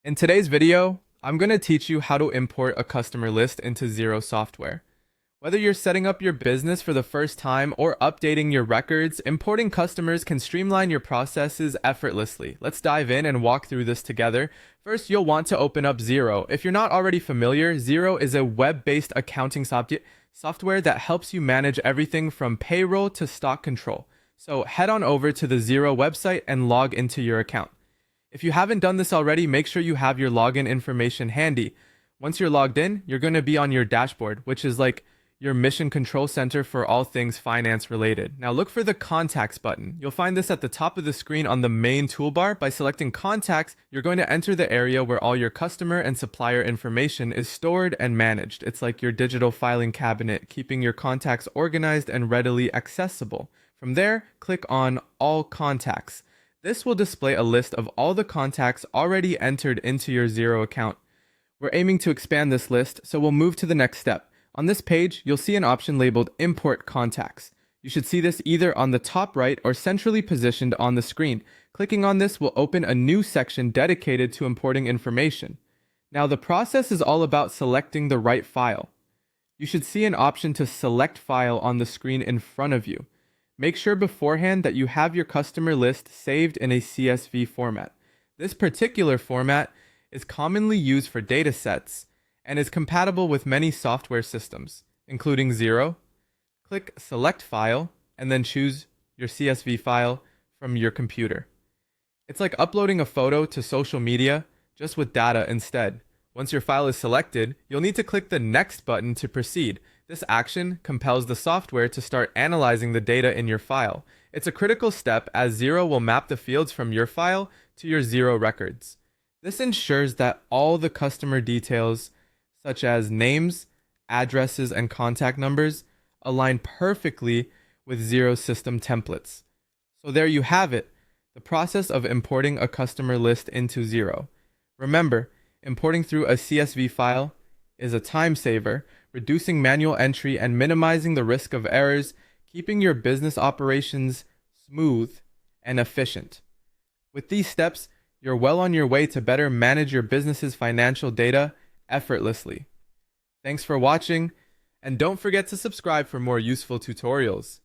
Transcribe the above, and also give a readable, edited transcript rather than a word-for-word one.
In today's video, I'm going to teach you how to import a customer list into Xero software. Whether you're setting up your business for the first time or updating your records, importing customers can streamline your processes effortlessly. Let's dive in and walk through this together. First, you'll want to open up Xero. If you're not already familiar, Xero is a web-based accounting software that helps you manage everything from payroll to stock control. So head on over to the Xero website and log into your account. If you haven't done this already, make sure you have your login information handy. Once you're logged in, you're going to be on your dashboard, which is like your mission control center for all things finance related. Now look for the contacts button. You'll find this at the top of the screen on the main toolbar. By selecting contacts, you're going to enter the area where all your customer and supplier information is stored and managed. It's like your digital filing cabinet, keeping your contacts organized and readily accessible. From there, click on All Contacts. This will display a list of all the contacts already entered into your Xero account. We're aiming to expand this list, so we'll move to the next step. On this page, you'll see an option labeled Import Contacts. You should see this either on the top right or centrally positioned on the screen. Clicking on this will open a new section dedicated to importing information. Now, the process is all about selecting the right file. You should see an option to select file on the screen in front of you. Make sure beforehand that you have your customer list saved in a CSV format. This particular format is commonly used for data sets and is compatible with many software systems, including Xero. Click Select File and then choose your CSV file from your computer. It's like uploading a photo to social media, just with data instead. Once your file is selected, you'll need to click the Next button to proceed. This action compels the software to start analyzing the data in your file. It's a critical step as Xero will map the fields from your file to your Xero records. This ensures that all the customer details, such as names, addresses, and contact numbers, align perfectly with Xero system templates. So there you have it, the process of importing a customer list into Xero. Remember, importing through a CSV file is a time saver, reducing manual entry and minimizing the risk of errors, keeping your business operations smooth and efficient. With these steps, you're well on your way to better manage your business's financial data effortlessly. Thanks for watching, and don't forget to subscribe for more useful tutorials.